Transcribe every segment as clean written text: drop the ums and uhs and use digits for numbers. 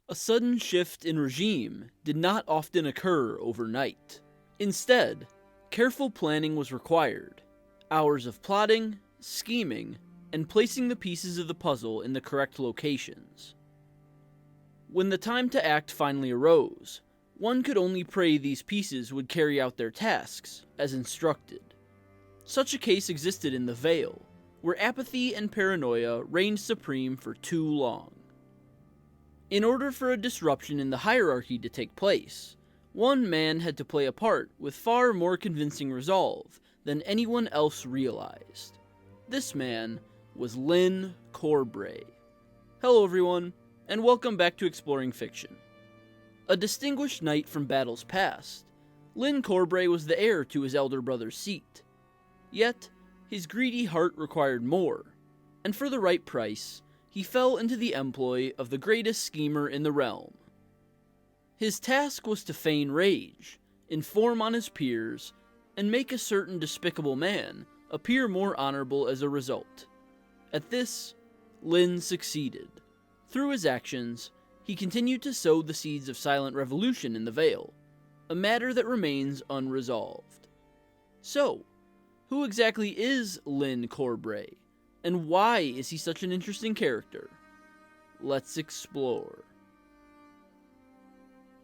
A sudden shift in regime did not often occur overnight. Instead, careful planning was required. Hours of plotting, scheming, and placing the pieces of the puzzle in the correct locations. When the time to act finally arose, one could only pray these pieces would carry out their tasks as instructed. Such a case existed in the Vale, where apathy and paranoia reigned supreme for too long. In order for a disruption in the hierarchy to take place, one man had to play a part with far more convincing resolve than anyone else realized. This man was Lyn Corbray. Hello everyone, and welcome back to Exploring Fiction. A distinguished knight from battles past, Lyn Corbray was the heir to his elder brother's seat. Yet, his greedy heart required more, and for the right price, he fell into the employ of the greatest schemer in the realm. His task was to feign rage, inform on his peers, and make a certain despicable man appear more honorable as a result. At this, Lyn succeeded. Through his actions, he continued to sow the seeds of silent revolution in the Vale, a matter that remains unresolved. So, who exactly is Lyn Corbray, and why is he such an interesting character? Let's explore.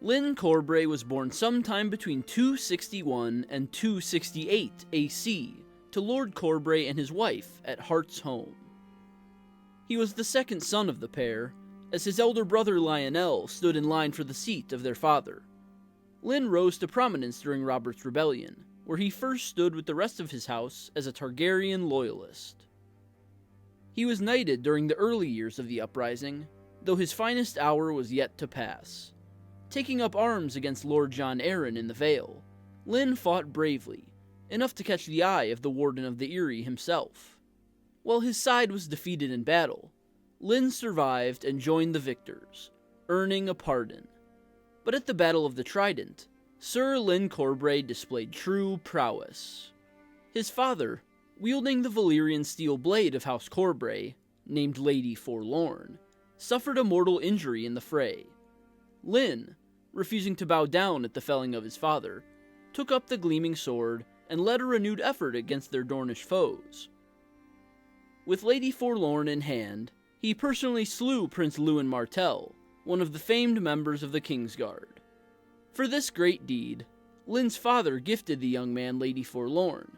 Lyn Corbray was born sometime between 261 and 268 AC to Lord Corbray and his wife at Heart's home. He was the second son of the pair, as his elder brother Lionel stood in line for the seat of their father. Lyn rose to prominence during Robert's Rebellion, where he first stood with the rest of his house as a Targaryen loyalist. He was knighted during the early years of the uprising, though his finest hour was yet to pass. Taking up arms against Lord Jon Arryn in the Vale, Lyn fought bravely, enough to catch the eye of the Warden of the Eyrie himself. While his side was defeated in battle, Lyn survived and joined the victors, earning a pardon. But at the Battle of the Trident, Sir Lyn Corbray displayed true prowess. His father, wielding the Valyrian steel blade of House Corbray, named Lady Forlorn, suffered a mortal injury in the fray. Lyn, refusing to bow down at the felling of his father, took up the gleaming sword and led a renewed effort against their Dornish foes. With Lady Forlorn in hand, he personally slew Prince Lewin Martell, one of the famed members of the Kingsguard. For this great deed, Lyn's father gifted the young man Lady Forlorn,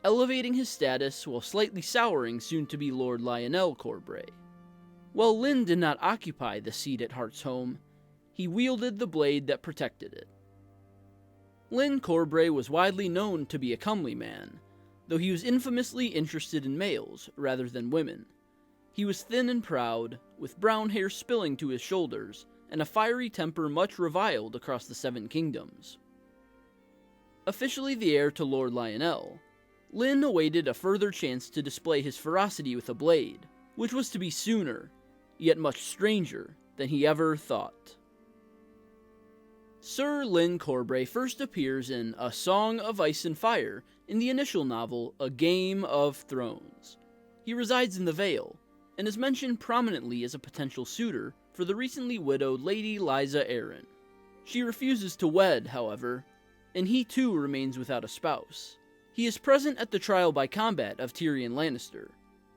elevating his status while slightly souring soon-to-be Lord Lionel Corbray. While Lyn did not occupy the seat at Heart's home, he wielded the blade that protected it. Lyn Corbray was widely known to be a comely man, though he was infamously interested in males rather than women. He was thin and proud, with brown hair spilling to his shoulders, and a fiery temper much reviled across the Seven Kingdoms. Officially the heir to Lord Lionel, Lyn awaited a further chance to display his ferocity with a blade, which was to be sooner, yet much stranger, than he ever thought. Sir Lyn Corbray first appears in A Song of Ice and Fire in the initial novel A Game of Thrones. He resides in the Vale, and is mentioned prominently as a potential suitor for the recently widowed Lady Lysa Arryn. She refuses to wed, however, and he too remains without a spouse. He is present at the trial by combat of Tyrion Lannister,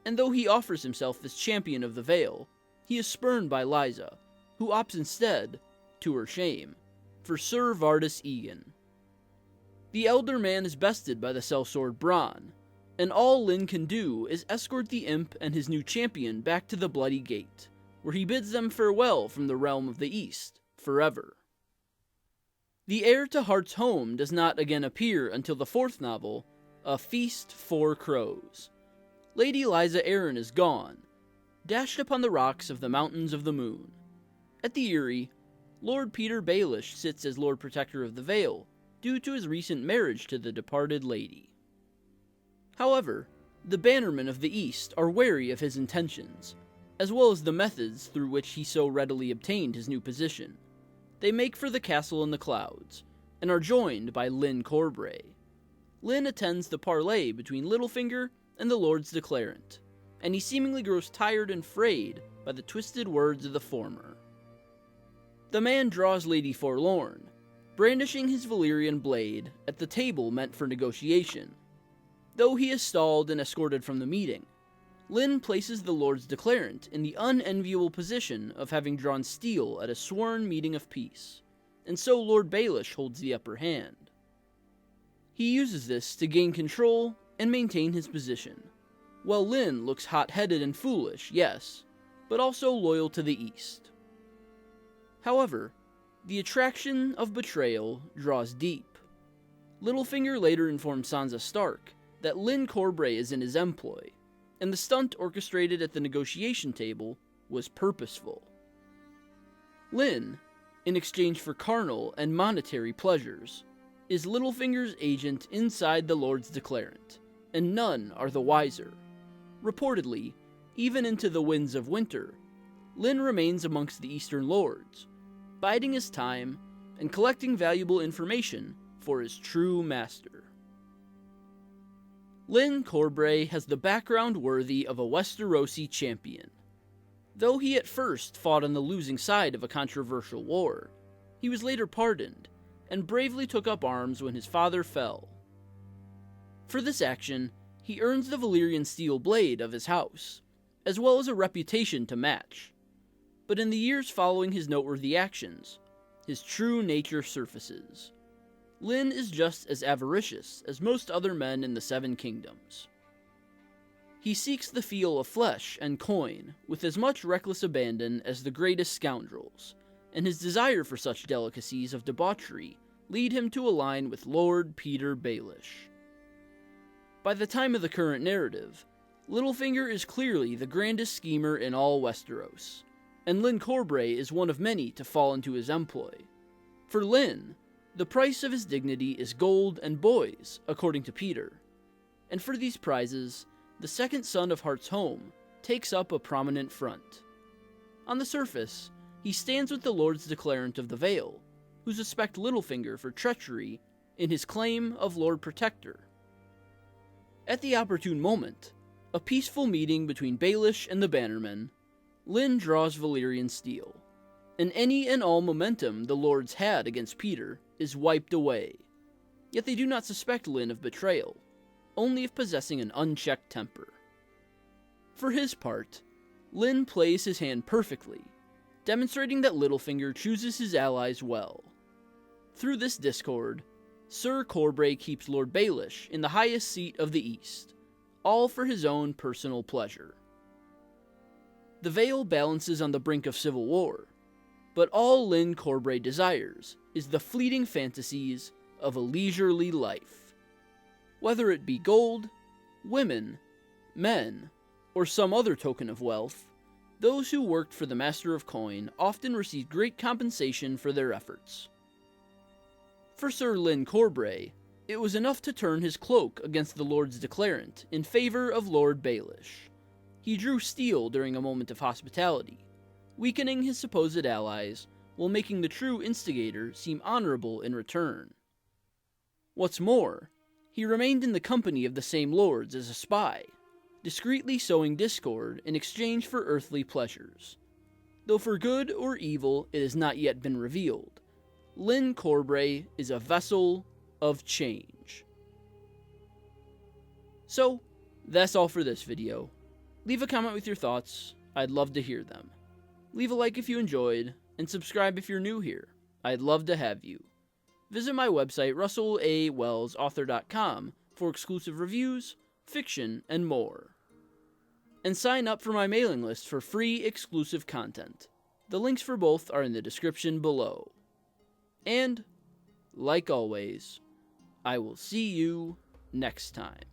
and though he offers himself as champion of the Vale, he is spurned by Lysa, who opts instead, to her shame, for Sir Vardis Egan. The elder man is bested by the sellsword Bronn, and all Lyn can do is escort the imp and his new champion back to the Bloody Gate, where he bids them farewell from the realm of the East, forever. The heir to Heart's home does not again appear until the fourth novel, A Feast for Crows. Lady Lysa Arryn is gone, dashed upon the rocks of the Mountains of the Moon. At the Eyrie, Lord Peter Baelish sits as Lord Protector of the Vale, due to his recent marriage to the departed lady. However, the bannermen of the East are wary of his intentions, as well as the methods through which he so readily obtained his new position. They make for the castle in the clouds, and are joined by Lyn Corbray. Lyn attends the parley between Littlefinger and the Lord's Declarant, and he seemingly grows tired and frayed by the twisted words of the former. The man draws Lady Forlorn, brandishing his Valyrian blade at the table meant for negotiation. Though he is stalled and escorted from the meeting, Lyn places the Lord's Declarant in the unenviable position of having drawn steel at a sworn meeting of peace, and so Lord Baelish holds the upper hand. He uses this to gain control and maintain his position, while Lyn looks hot-headed and foolish, yes, but also loyal to the East. However, the attraction of betrayal draws deep. Littlefinger later informs Sansa Stark that Lyn Corbray is in his employ, and the stunt orchestrated at the negotiation table was purposeful. Lyn, in exchange for carnal and monetary pleasures, is Littlefinger's agent inside the Lord's Declarant, and none are the wiser. Reportedly, even into the winds of winter, Lyn remains amongst the Eastern Lords, biding his time and collecting valuable information for his true master. Lyn Corbray has the background worthy of a Westerosi champion. Though he at first fought on the losing side of a controversial war, he was later pardoned and bravely took up arms when his father fell. For this action, he earns the Valyrian steel blade of his house, as well as a reputation to match. But in the years following his noteworthy actions, his true nature surfaces. Lyn is just as avaricious as most other men in the Seven Kingdoms. He seeks the feel of flesh and coin with as much reckless abandon as the greatest scoundrels, and his desire for such delicacies of debauchery lead him to align with Lord Peter Baelish. By the time of the current narrative, Littlefinger is clearly the grandest schemer in all Westeros, and Lyn Corbray is one of many to fall into his employ. For Lyn, the price of his dignity is gold and boys, according to Peter, and for these prizes, the second son of Heart's home takes up a prominent front. On the surface, he stands with the Lord's Declarant of the Vale, who suspect Littlefinger for treachery in his claim of Lord Protector. At the opportune moment, a peaceful meeting between Baelish and the Bannermen, Lyn draws Valyrian steel, and any and all momentum the Lords had against Peter is wiped away. Yet they do not suspect Lyn of betrayal, only of possessing an unchecked temper. For his part, Lyn plays his hand perfectly, demonstrating that Littlefinger chooses his allies well. Through this discord, Sir Corbray keeps Lord Baelish in the highest seat of the East, all for his own personal pleasure. The Vale balances on the brink of civil war, but all Lyn Corbray desires is the fleeting fantasies of a leisurely life. Whether it be gold, women, men, or some other token of wealth, those who worked for the Master of Coin often received great compensation for their efforts. For Sir Lyn Corbray, it was enough to turn his cloak against the Lord's Declarant in favor of Lord Baelish. He drew steel during a moment of hospitality, weakening his supposed allies while making the true instigator seem honorable in return. What's more, he remained in the company of the same lords as a spy, discreetly sowing discord in exchange for earthly pleasures. Though for good or evil it has not yet been revealed, Lyn Corbray is a vessel of change. So, that's all for this video. Leave a comment with your thoughts, I'd love to hear them. Leave a like if you enjoyed, and subscribe if you're new here. I'd love to have you. Visit my website, russellawellsauthor.com, for exclusive reviews, fiction, and more. And sign up for my mailing list for free exclusive content. The links for both are in the description below. And, like always, I will see you next time.